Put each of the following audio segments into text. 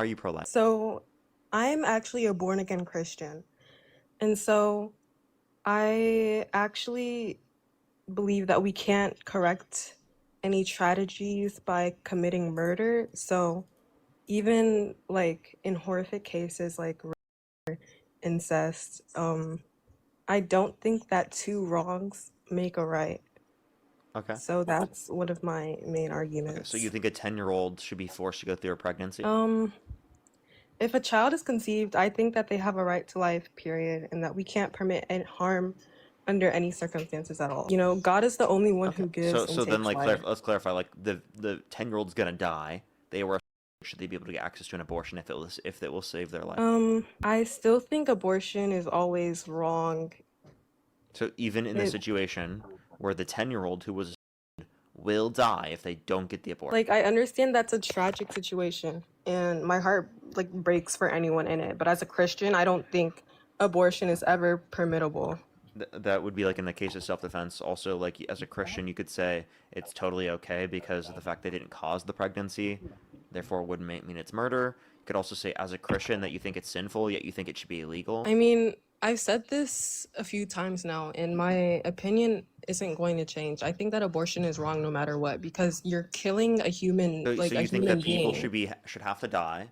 are you pro-life? So I'm actually a born again Christian. And so I actually believe that we can't correct any tragedies by committing murder. So even like in horrific cases like incest, I don't think that two wrongs make a right. Okay. So that's one of my main Okay, so you arguments. think a 10-year-old should be forced to go through a pregnancy? Um, if a child is conceived, I think that they have a right to life, period, and that we can't permit any harm under any circumstances at all. You know, God is the only one Okay. who gives So and so then takes like life. let's clarify, like the 10-year-old's gonna die. They were should they be able to get access to an abortion if it will save their life? I still think abortion is always wrong. So even in the It, situation where the 10-year-old who was will die if they don't get the abortion. like, I understand that's a tragic situation, and my heart like breaks for anyone in it. But as a Christian, I don't think abortion is ever permittable. That would be like in the case of self-defense. Also, like as a Christian, you could say it's totally okay because of the fact they didn't cause the pregnancy, therefore wouldn't mean it's murder. You could also say as a Christian that you think it's sinful, yet you think it should be illegal. I mean, I've said this a few times now, and my opinion isn't going to change. I think that abortion is wrong no matter what because you're killing a human, So like a you think human that people being. should have to die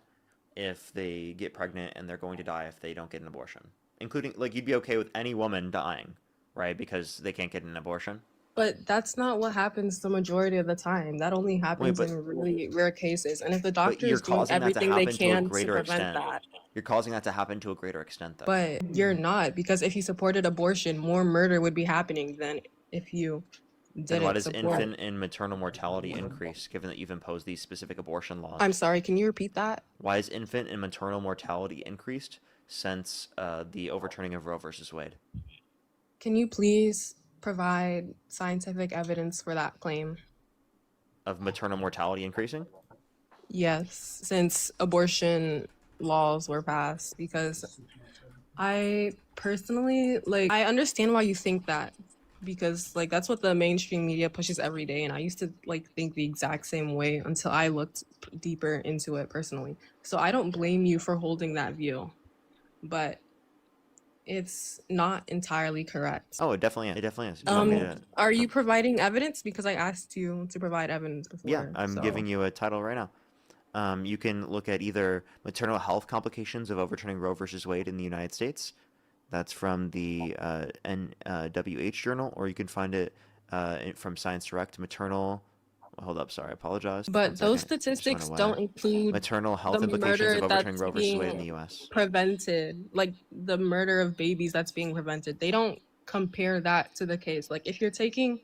if they get pregnant, and they're going to die if they don't get an abortion, including like you'd be okay with any woman dying, right? Because they can't get an abortion. But that's not what happens the majority of the time. That only Wait, happens in really rare cases. And if the but doctor you're is doing causing that to everything they happen to a can to greater prevent extent. that, You're causing that to happen to a greater extent, though. but you're not, because if you supported abortion, more murder would be happening than if you Then why didn't does support. infant and maternal mortality increase, given that you've imposed these specific abortion I'm laws? sorry, can you repeat that? Why is infant and maternal mortality increased since the overturning of Roe versus Wade? Can you please provide scientific evidence for that claim? Of maternal mortality increasing? Yes, since abortion laws were passed, because I personally, like, I understand why you think that, because like that's what the mainstream media pushes every day, and I used to like think the exact same way until I looked deeper into it personally. So I don't blame you for holding that view, but it's not entirely correct. Oh, it definitely is. It definitely is. Do you want me to? Are you providing evidence? Because I asked you to provide evidence Yeah, before. I'm So, giving you a title right now. You can look at either maternal health complications of overturning Roe versus Wade in the United States. That's from the NWH journal, or you can find it from Science Direct. Maternal. Hold up, sorry, I apologize. One but those second, it just went statistics away. don't include Maternal the health implications of murder overturning that's Roe versus Wade in the being U.S. prevented, like the murder of babies that's being prevented. They don't compare that to the case. Like if you're taking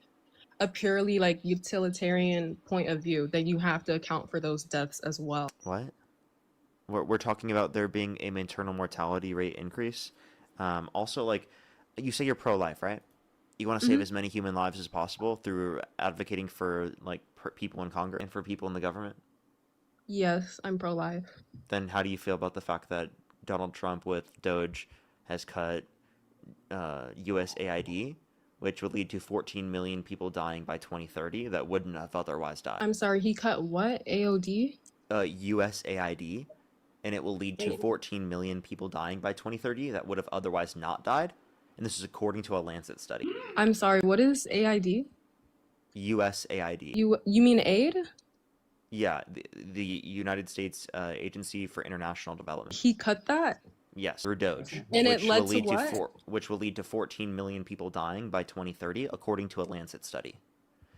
a purely like utilitarian point of view, then you have to account for those deaths as well. What? We're talking about there being a maternal mortality rate increase. Also, like, you say you're pro-life, right? You want to save Hmm. as many human lives as possible through advocating for like people in Congress and for people in the government. Yes, I'm pro-life. Then how do you feel about the fact that Donald Trump with Doge has cut USAID, which would lead to 14 million people dying by 2030 that wouldn't have otherwise died? I'm sorry, he cut what? AOD? USAID, and it will lead to 14 million people dying by 2030 that would have otherwise not died. And this is according to a Lancet study. I'm sorry, what is AID? USAID. You mean aid? Yeah, the United States Agency for International Development. He cut that? Yes, or Doge, And it led to what? which will lead to 14 million people dying by 2030, according to a Lancet study.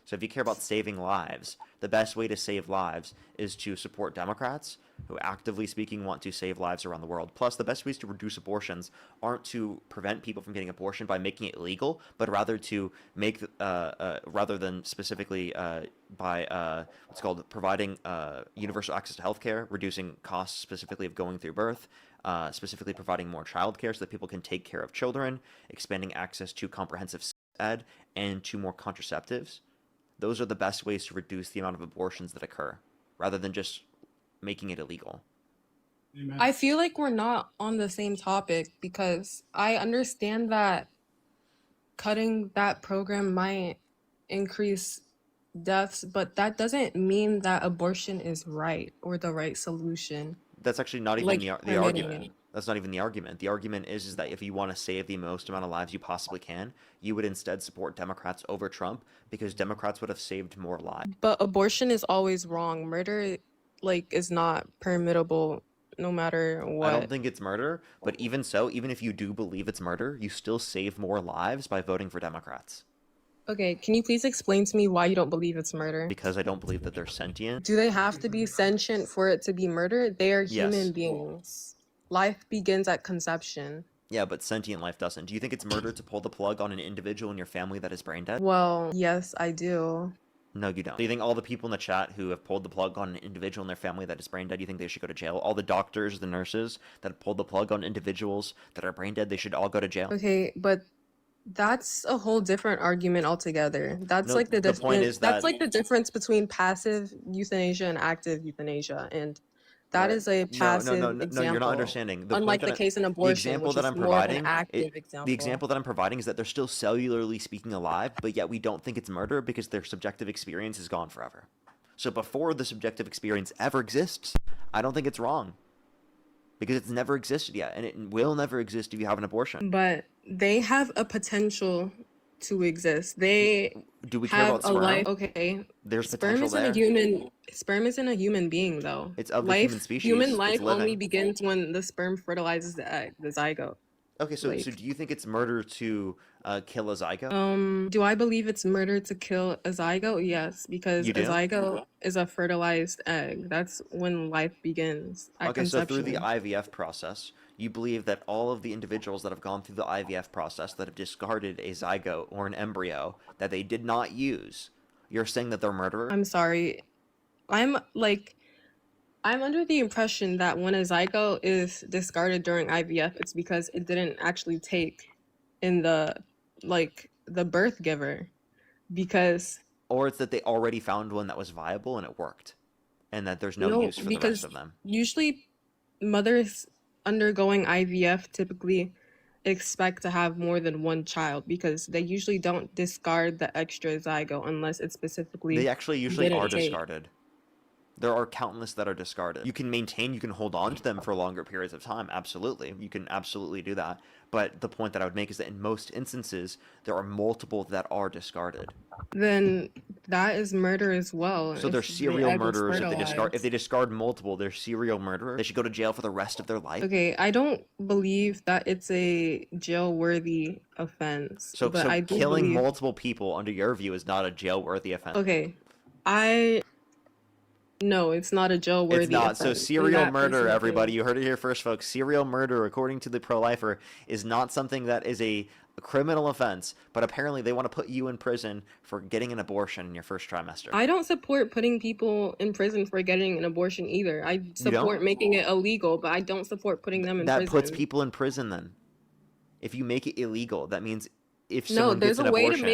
So if you care about saving lives, the best way to save lives is to support Democrats who, actively speaking, want to save lives around the world. Plus, the best ways to reduce abortions aren't to prevent people from getting abortion by making it legal, but rather to make, rather than specifically by what's called providing universal access to healthcare, reducing costs specifically of going through birth, specifically providing more childcare so that people can take care of children, expanding access to comprehensive ed, and to more contraceptives. Those are the best ways to reduce the amount of abortions that occur, rather than just making it illegal. I feel like we're not on the same topic because I understand that cutting that program might increase deaths, but that doesn't mean that abortion is right or the right solution. That's actually not even like the permitting argument. it. That's not even the argument. The argument is that if you want to save the most amount of lives you possibly can, you would instead support Democrats over Trump because Democrats would have saved more lives. But abortion is always wrong. Murder, like, is not permittable no matter I don't what. think it's murder, but even so, even if you do believe it's murder, you still save more lives by voting for Democrats. Okay, can you please explain to me why you don't believe it's murder? Because I don't believe that they're sentient. Do they have to be sentient for it to be murder? They are human Yes. beings. Life begins at conception. Yeah, but sentient life doesn't. Do you think it's murder to pull the plug on an individual in your family that is brain dead? Well, yes, I do. No, you don't. Do you think all the people in the chat who have pulled the plug on an individual in their family that is brain dead, you think they should go to jail? All the doctors, the nurses that have pulled the plug on individuals that are brain dead, they should all go to jail? Okay, but that's a whole different argument altogether. That's No, like the point is that's that like the difference between passive euthanasia and active euthanasia, and that right. is a passive No, you're not example. understanding. The point Unlike that the case in abortion, example which that is I'm more of an providing, active the example. example that I'm providing is that they're still cellularly speaking alive, but yet we don't think it's murder because their subjective experience is gone forever. So before the subjective experience ever exists, I don't think it's wrong. Because it's never existed yet, and it will never exist if you have an abortion. But they have a potential to exist. They Do we care have about a sperm? life. Okay, There's sperm potential isn't there. a human. Sperm isn't a human being, though. It's of the human species. Human It's life only living. begins when the sperm fertilizes the egg, the zygote. Okay, so Like, do you think it's murder to kill a zygote? do I believe it's murder to kill a zygote? Yes, because You a do? zygote is a fertilized egg. That's when life begins at Okay, so through the conception. IVF process, you believe that all of the individuals that have gone through the IVF process that have discarded a zygote or an embryo that they did not use, you're saying that they're murderers? I'm sorry. I'm like, I'm under the impression that when a zygote is discarded during IVF, it's because it didn't actually take in the birth giver. Because Or it's that they already found one that was viable and it worked, and that there's no no, use for the rest because of them. usually mothers undergoing IVF typically expect to have more than one child because they usually don't discard the extra zygote unless it They specifically actually usually didn't are take. discarded. There are countless that are discarded. You can hold on to them for longer periods of time. Absolutely. You can absolutely do that. But the point that I would make is that in most instances, there are multiple that are discarded. Then that is murder as well. So they're If the serial egg was murderers if they fertilized. discard multiple, they're serial murderers. They should go to jail for the rest of their life. Okay, I don't believe that it's a jail-worthy offense, So but I do killing believe. multiple people under your view is not a jail-worthy offense. Okay, I no, it's not a It's jail-worthy not. So offense in serial that murder, person's everybody, opinion. you heard it here first, folks. Serial murder, according to the pro-lifer, is not something that is a criminal offense, but apparently they want to put you in prison for getting an abortion in your first trimester. I don't support putting people in prison for getting an abortion either. I You support don't? making it illegal, but I don't support putting them in That puts prison. people in prison then. If you make it illegal, that means if No, someone gets there's an a way to abortion,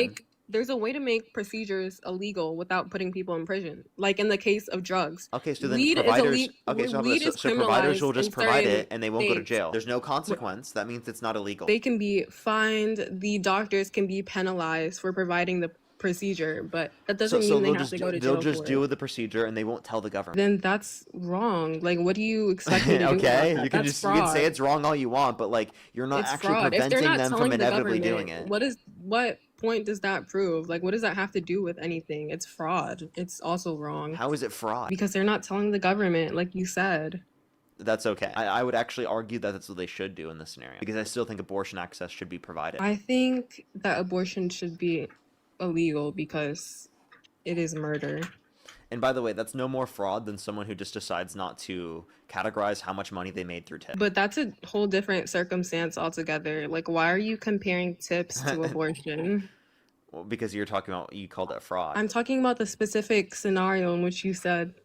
make procedures illegal without putting people in prison. Like in the case of drugs. okay, so then Weed is providers. illegal. Okay, so Weed is providers will criminalized in just provide certain it and they won't go to states. jail. There's no consequence. That means it's not illegal. They can be fined. The doctors can be penalized for providing the procedure, but that doesn't mean they have to go to they'll jail just for do it. the procedure and they won't tell the government. Then that's wrong. Like, what do you expect me to do about Okay, that? you can That's you can say fraud. it's wrong all you want, but like you're not It's actually fraud. If they're preventing not them from telling the inevitably doing government, it. what point does that prove? Like, what does that have to do with anything? It's fraud. It's also wrong How is it fraud? because they're not telling the government, like you said. That's okay. I would actually argue that that's what they should do in this scenario because I still think abortion access should be provided. I think that abortion should be illegal because it is murder. And by the way, that's no more fraud than someone who just decides not to categorize how much money they made through tips. But that's a whole different circumstance altogether. Like, why are you comparing tips to abortion? Well, because you're talking about, you called that fraud. I'm talking about the specific scenario in which you said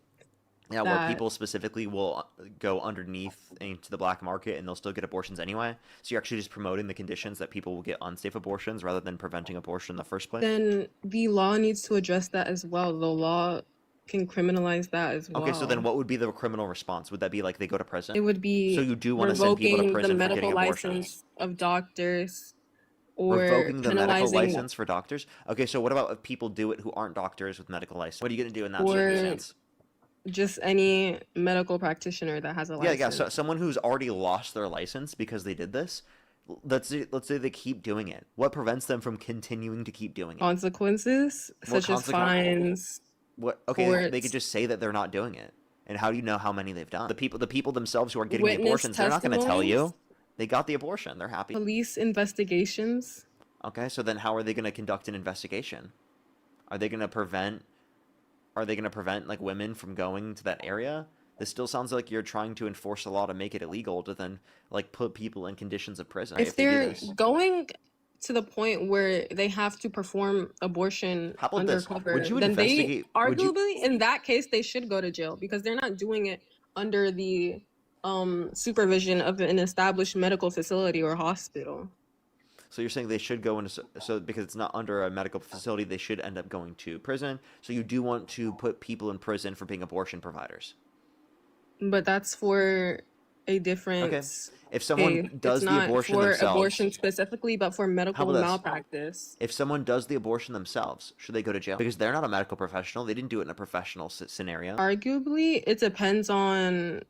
Yeah, where that people specifically will go underneath into the black market and they'll still get abortions anyway. So you're actually just promoting the conditions that people will get unsafe abortions rather than preventing abortion in the first place. then the law needs to address that as well. The law can criminalize that as well. Okay, so then what would be the criminal response? Would that be like they go to prison? It would be So you do want to send people to revoking the prison for getting medical abortions? license of doctors or Revoking the medical penalizing license for doctors? Okay, so what about if people do it who aren't doctors with medical license? What are you going to do in that or circumstance? just any medical practitioner that has a Yeah, yeah. So license. someone who's already lost their license because they did this, let's say they keep doing it. What prevents them from continuing to keep doing it? Consequences What such as consequence? fines, What? Okay, they could courts, just say that they're not doing it. And how do you know how many they've done? The people themselves who are getting the witness abortions, they're not going to tell testimonies, you. They got the abortion. They're happy. police investigations. Okay, so then how are they going to conduct an investigation? Are they going to prevent Are they going to prevent like women from going to that area? This still sounds like you're trying to enforce a law to make it illegal to then like put people in conditions of prison If if they do they're this. going to the point where they have to perform abortion How about this? Would undercover, you then they investigate? Would you? arguably, in that case, they should go to jail because they're not doing it under the supervision of an established medical facility or hospital. So you're saying they should go into so because it's not under a medical facility, they should end up going to prison. So you do want to put people in prison for being abortion providers. But that's for a Okay. different If case. someone It's does the not abortion for themselves, abortion specifically, but for how medical about this? malpractice. If someone does the abortion themselves, should they go to jail? Because they're not a medical professional. They didn't do it in a professional scenario. Arguably, it depends on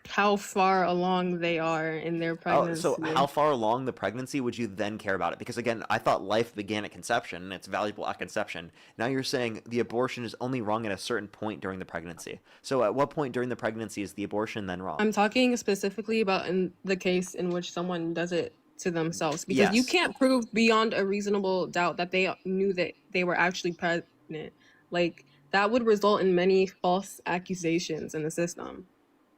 how far along they are in their Oh, so pregnancy. how far along the pregnancy would you then care about it? Because again, I thought life began at conception and it's valuable at conception. Now you're saying the abortion is only wrong at a certain point during the pregnancy. So at what point during the pregnancy is the abortion then wrong? I'm talking specifically about in the case in which someone does it to themselves because you Yes. can't prove beyond a reasonable doubt that they knew that they were actually pregnant. Like that would result in many false accusations in the system.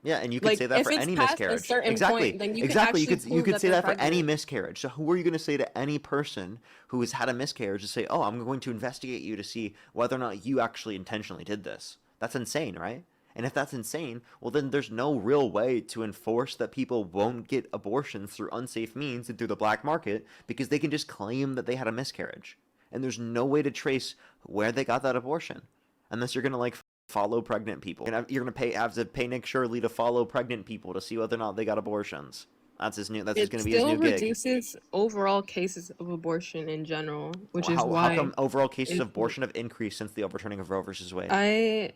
Yeah, and you could say Like that if for it's any past a miscarriage. certain Exactly. point, then you can Exactly. actually You prove could that say they're that for any pregnant. miscarriage. So who are you going to say to any person who has had a miscarriage to say, "Oh, I'm going to investigate you to see whether or not you actually intentionally did this." That's insane, right? And if that's insane, well then there's no real way to enforce that people won't get abortions through unsafe means and through the black market because they can just claim that they had a miscarriage. And there's no way to trace where they got that abortion unless you're going to like follow pregnant people. You're gonna have to pay Nick Shirley to follow pregnant people to see whether or not they got abortions. That's his new. That's just It gonna be his still new gig. reduces overall cases of abortion in general, which is How why come overall cases it, of abortion have increased since the overturning of Roe versus Wade? I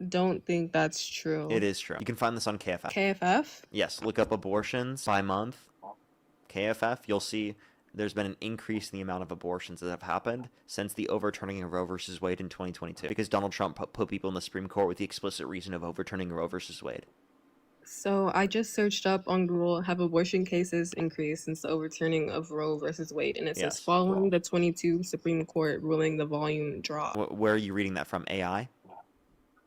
don't think that's It true. is true. You can find this on KFF. KFF? Yes, look up abortions by month. KFF. You'll see there's been an increase in the amount of abortions that have happened since the overturning of Roe versus Wade in 2022 because Donald Trump put people in the Supreme Court with the explicit reason of overturning Roe versus Wade. So I just searched up on Google, have abortion cases increased since the overturning of Roe versus Wade? And it says Yes. following the 22 Supreme Court ruling, the volume dropped. Where are you reading that from? AI?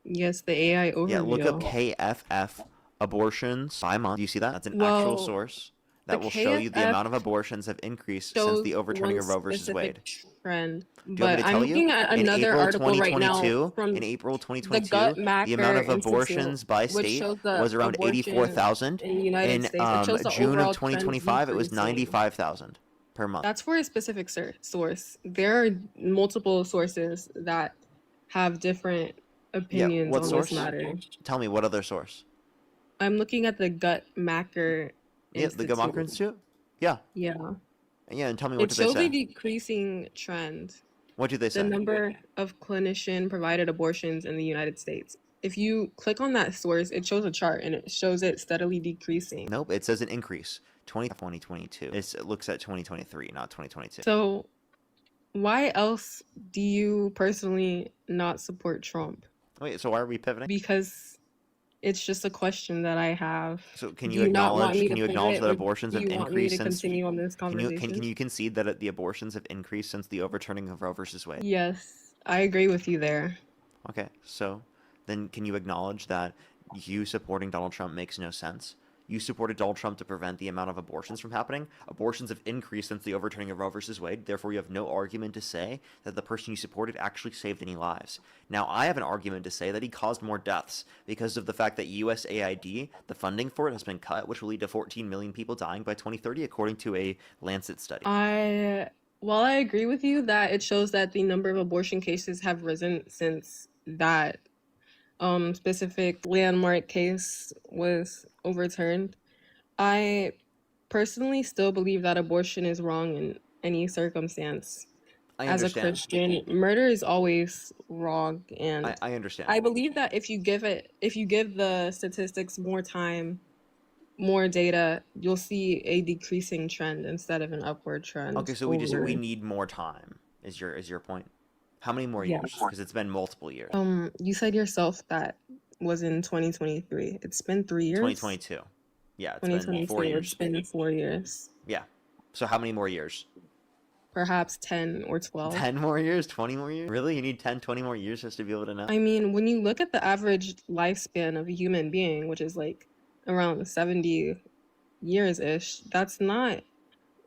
Yes, the AI Yeah, look up overview. KFF abortions by month. Do you see that? That's an actual Well, source the that will show you the amount of KFF abortions have increased since shows the overturning one of Roe versus Wade. specific trend, Do you want me but to I'm tell you? looking at In another April article right now 2022, from in April the 2022, Gut the amount Macker of Institute, abortions by which state shows the was around abortion 84,000. in the United In States. It shows the June of overall trend 2025, it was decreasing. 95,000 per month. That's for a specific source. There are multiple sources that have different Yeah, opinions what on this source? matter. Tell me, what other source? I'm looking at the Gut Macker Yeah, the Gamaka Institute. Institute? Yeah. Yeah. Yeah, and tell me, what It did they shows a say? decreasing trend. What did they The say? number of clinician provided abortions in the United States. If you click on that source, it shows a chart and it shows it steadily decreasing. Nope, it says an increase. 2022. It looks at 2023, not 2022. So, why else do you personally not support Trump? Wait, so why are we pivoting? Because it's just a question that I have. So can Do you you not want acknowledge me can to you acknowledge pivot that or abortions do have you want me increased to since continue on this can conversation? you concede that the abortions have increased since the overturning of Roe versus Wade? Yes, I agree with you there. Okay, so then can you acknowledge that you supporting Donald Trump makes no sense? You supported Donald Trump to prevent the amount of abortions from happening. Abortions have increased since the overturning of Roe versus Wade. Therefore, you have no argument to say that the person you supported actually saved any lives. Now, I have an argument to say that he caused more deaths because of the fact that USAID, the funding for it, has been cut, which will lead to 14 million people dying by 2030, according to a Lancet study. While I agree with you that it shows that the number of abortion cases have risen since that specific landmark case was overturned, I personally still believe that abortion is wrong in any circumstance. I as a understand. Christian, murder is always wrong, and I understand. I believe that if you give the statistics more time, more data, you'll see a decreasing trend instead of an upward Okay, trend so we over. need more time. Is your point? How many more Yeah. years? Because it's been multiple years. You said yourself that was in 2023. It's been 3 years. 2022. Yeah, it's been 4 2022. It's years. been 4 years. Yeah. So how many more years? Perhaps 10 or 12. 10 more years? 20 more years? Really? You need 10, 20 more years just to be able to know? I mean, when you look at the average lifespan of a human being, which is like around 70 years ish, that's not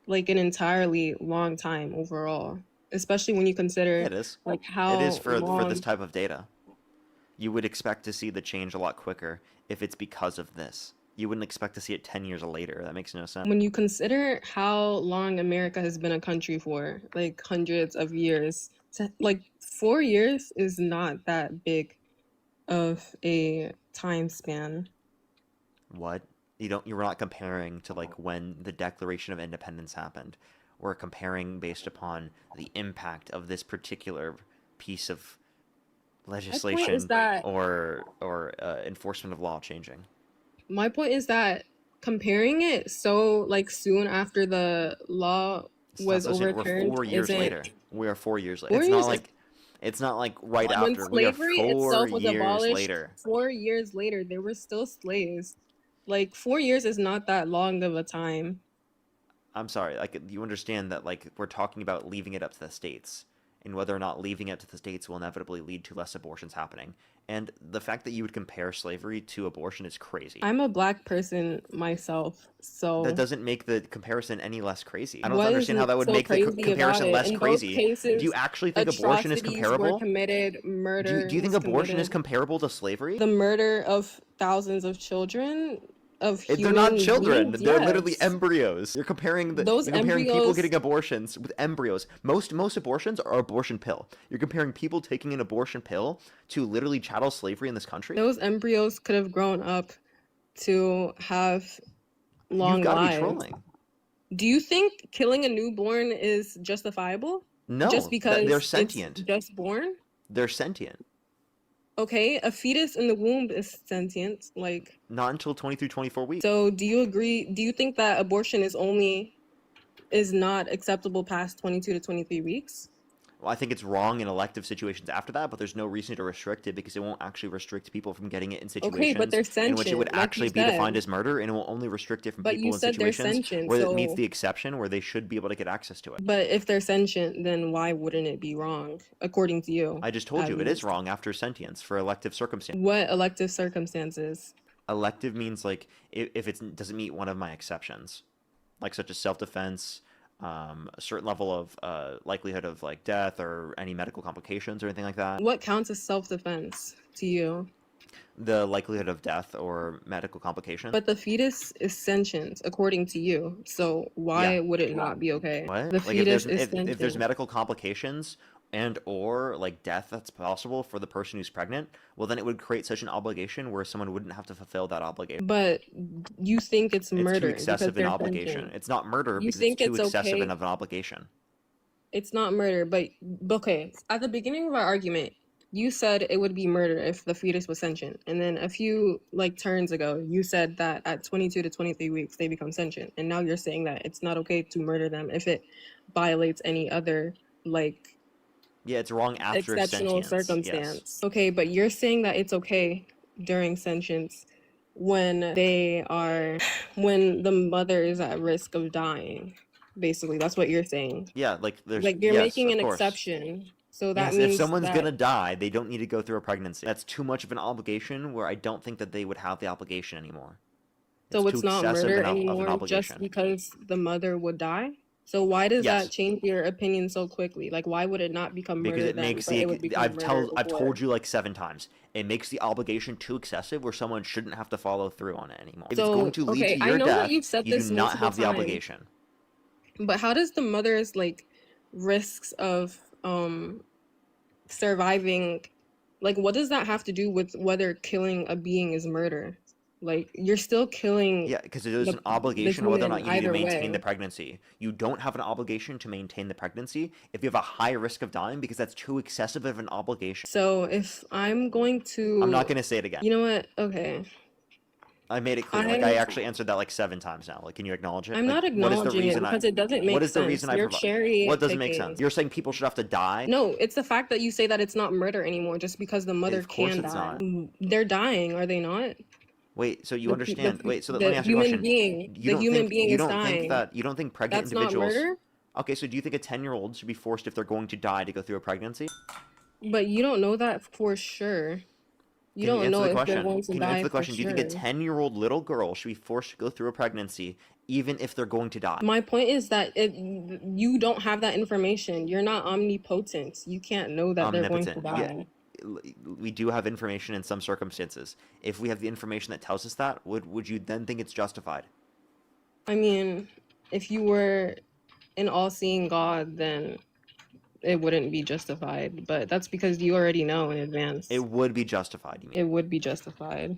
like an entirely long time overall, especially when you Yeah, consider it is. like It is how for this long. type of data. You would expect to see the change a lot quicker if it's because of this. You wouldn't expect to see it 10 years later. That makes no sense. When you consider how long America has been a country for, like hundreds of years, like 4 years is not that big of a time span. What? You're not comparing to like when the Declaration of Independence happened. We're comparing based upon the impact of this particular piece of My point is legislation that or enforcement of law changing. my point is that comparing it so like soon after the law It's not was so soon. We're overturned 4 years isn't later. We are 4 years later. 4 years. It's not like right When after. We are slavery four itself was years abolished, later. 4 years later, there were still slaves. Like 4 years is not that long of a time. I'm sorry. Like you understand that like we're talking about leaving it up to the states, and whether or not leaving it to the states will inevitably lead to less abortions happening. And the fact that you would compare slavery to abortion is crazy. I'm a black person myself, That so doesn't make the comparison any less crazy. I don't what is understand how that would so make the crazy about comparison it? less In both crazy. Do you cases, actually think abortion is atrocities were comparable? committed, murder Do you think was abortion is committed. comparable to slavery? The murder of thousands of children, of They're not human children. beings, They're literally yes. embryos. Those you're comparing people embryos, getting abortions with embryos. Most abortions are abortion pill. You're comparing people taking an abortion pill to literally chattel slavery in this country. those embryos could have grown up to have You've long got to be lives. trolling. Do you think killing a newborn is justifiable just No, they're because it's sentient. just born? They're sentient. Okay, a fetus in the womb is sentient. Like, Not until 20 through 24 weeks. so do you agree? Do you think that abortion is not acceptable past 22 to 23 weeks? Well, I think it's wrong in elective situations after that, but there's no reason to restrict it because it won't actually restrict people from getting it in Okay, but situations they're in which it would sentient, like you actually be defined said. as murder, and it will only restrict different But you people in said they're situations sentient, where it meets so the exception where they should be able to get access to it. but if they're sentient, then why wouldn't it be wrong, according to you, I just told at you it is least? wrong after sentience for elective circumstances. What elective circumstances? Elective means like if it doesn't meet one of my exceptions, like such as self-defense, a certain level of likelihood of like death or any medical complications or anything like that. What counts as self-defense to you? The likelihood of death or medical complication. But the fetus is sentient, according to you. So Yeah. why would it not be okay? What? The Like if there's fetus is if there's sentient. medical complications and or like death that's possible for the person who's pregnant, well then it would create such an obligation where someone wouldn't have to fulfill that obligation. But you think it's It's too murder because excessive an they're obligation. sentient. It's not murder You because it's think too it's excessive okay. of an obligation. It's not murder, but okay. At the beginning of our argument, you said it would be murder if the fetus was sentient. And then a few like turns ago, you said that at 22 to 23 weeks they become sentient. And now you're saying that it's not okay to murder them if it violates any other like Yeah, it's wrong after exceptional sentience. Yes. circumstance. Okay, but you're saying that it's okay during sentience when when the mother is at risk of dying. Basically, that's what you're saying. Yeah, like there's Like you're yes, making of an course. exception. So that Yes, if means someone's that gonna die, they don't need to go through a pregnancy. That's too much of an obligation where I don't think that they would have the obligation anymore. so Too it's not excessive murder of an anymore just obligation. because the mother would die. So why does that Yes, change your opinion so quickly? Like why would it not become because murder it then, makes but it would become murder I've before? told you like 7 times. It makes the obligation too excessive where someone shouldn't have to follow through on it anymore. If it's going So to lead okay, to I your know that death, you've said you do this not multiple have the times, obligation. but how does the mother's like risks of surviving, like what does that have to do with whether killing a being is murder? Like you're still killing Yeah, because there's an the obligation on whether or human not you need to either maintain the way. pregnancy. You don't have an obligation to maintain the pregnancy if you have a high risk of dying because that's too excessive of an obligation. So if I'm going I'm not to, going to say it again. you know what? Okay. I made it clear. Like, I I'm actually answered that like 7 times now. Like, can you acknowledge it? I'm Like, not what is the acknowledging it reason because it doesn't what make is the sense. reason I You're provide? cherry What doesn't make picking. sense? You're saying people should have to die? No, it's the fact that you say that it's not murder anymore just because the mother Of course can it's die. not. They're dying, are they not? Wait, so you The pe- the understand? pe- Wait, so let me the ask you a human question. being, You the don't human think being you is don't think dying. that you don't think pregnant That's not individuals. murder? Okay, so do you think a 10-year-old should be forced if they're going to die to go through a pregnancy? But you don't know that for sure. You Can you don't answer know the if they're question? going to Can you answer die the for question? Do you think a sure. 10-year-old little girl should be forced to go through a pregnancy even if they're going to die? My point is that you don't have that information. You're not omnipotent. You can't know that they're going to Omnipotent. Yeah, die. we do have information in some circumstances. If we have the information that tells us that, would you then think it's justified? I mean, if you were an all-seeing God, then it wouldn't be justified. But that's because you already know in It advance. would be justified, you mean? It would be justified.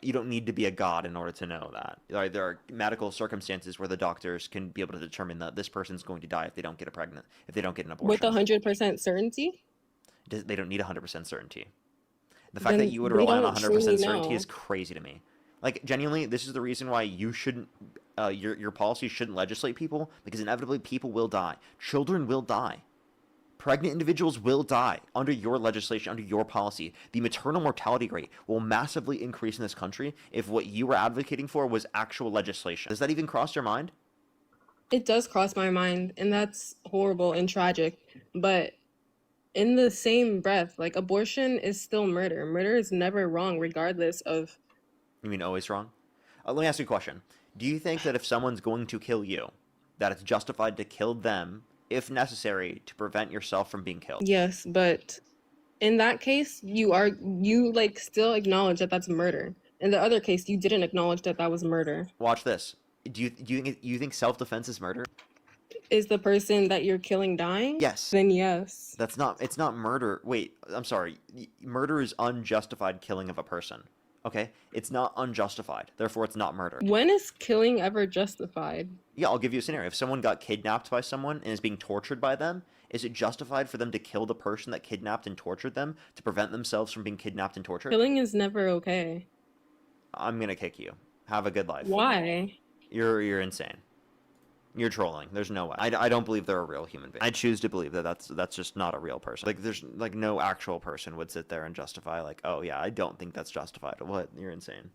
You don't need to be a god in order to know that. Like, there are medical circumstances where the doctors can be able to determine that this person's going to die if they don't get a pregnant, if they don't get an With abortion. 100% certainty, They don't need 100% certainty. The fact that then you would they rely on don't truly 100% certainty know. is crazy to me. Like, genuinely, this is the reason why you shouldn't, your policy shouldn't legislate people, because inevitably people will die. Children will die. Pregnant individuals will die under your legislation, under your policy. The maternal mortality rate will massively increase in this country if what you were advocating for was actual legislation. Does that even cross your mind? It does cross my mind, and that's horrible and tragic. But in the same breath, like abortion is still murder. Murder is never wrong, regardless of. You mean always wrong? Let me ask you a question. Do you think that if someone's going to kill you, that it's justified to kill them if necessary to prevent yourself from being killed? Yes, but in that case, you like still acknowledge that that's murder. In the other case, you didn't acknowledge that that was murder. Watch this. Do you think self-defense is murder? Is the person that you're killing dying? Yes. Then yes. It's not murder. Wait, I'm sorry. Murder is unjustified killing of a person. Okay? It's not unjustified. Therefore, it's not murder. When is killing ever justified? Yeah, I'll give you a scenario. If someone got kidnapped by someone and is being tortured by them, is it justified for them to kill the person that kidnapped and tortured them to prevent themselves from being kidnapped and tortured? Killing is never okay. I'm gonna kick you. Have a good life. Why? You're insane. You're trolling. There's no way. I don't believe they're a real human being. I choose to believe that that's just not a real person. Like, there's like no actual person would sit there and justify like, oh yeah, I don't think that's justified. What? You're insane.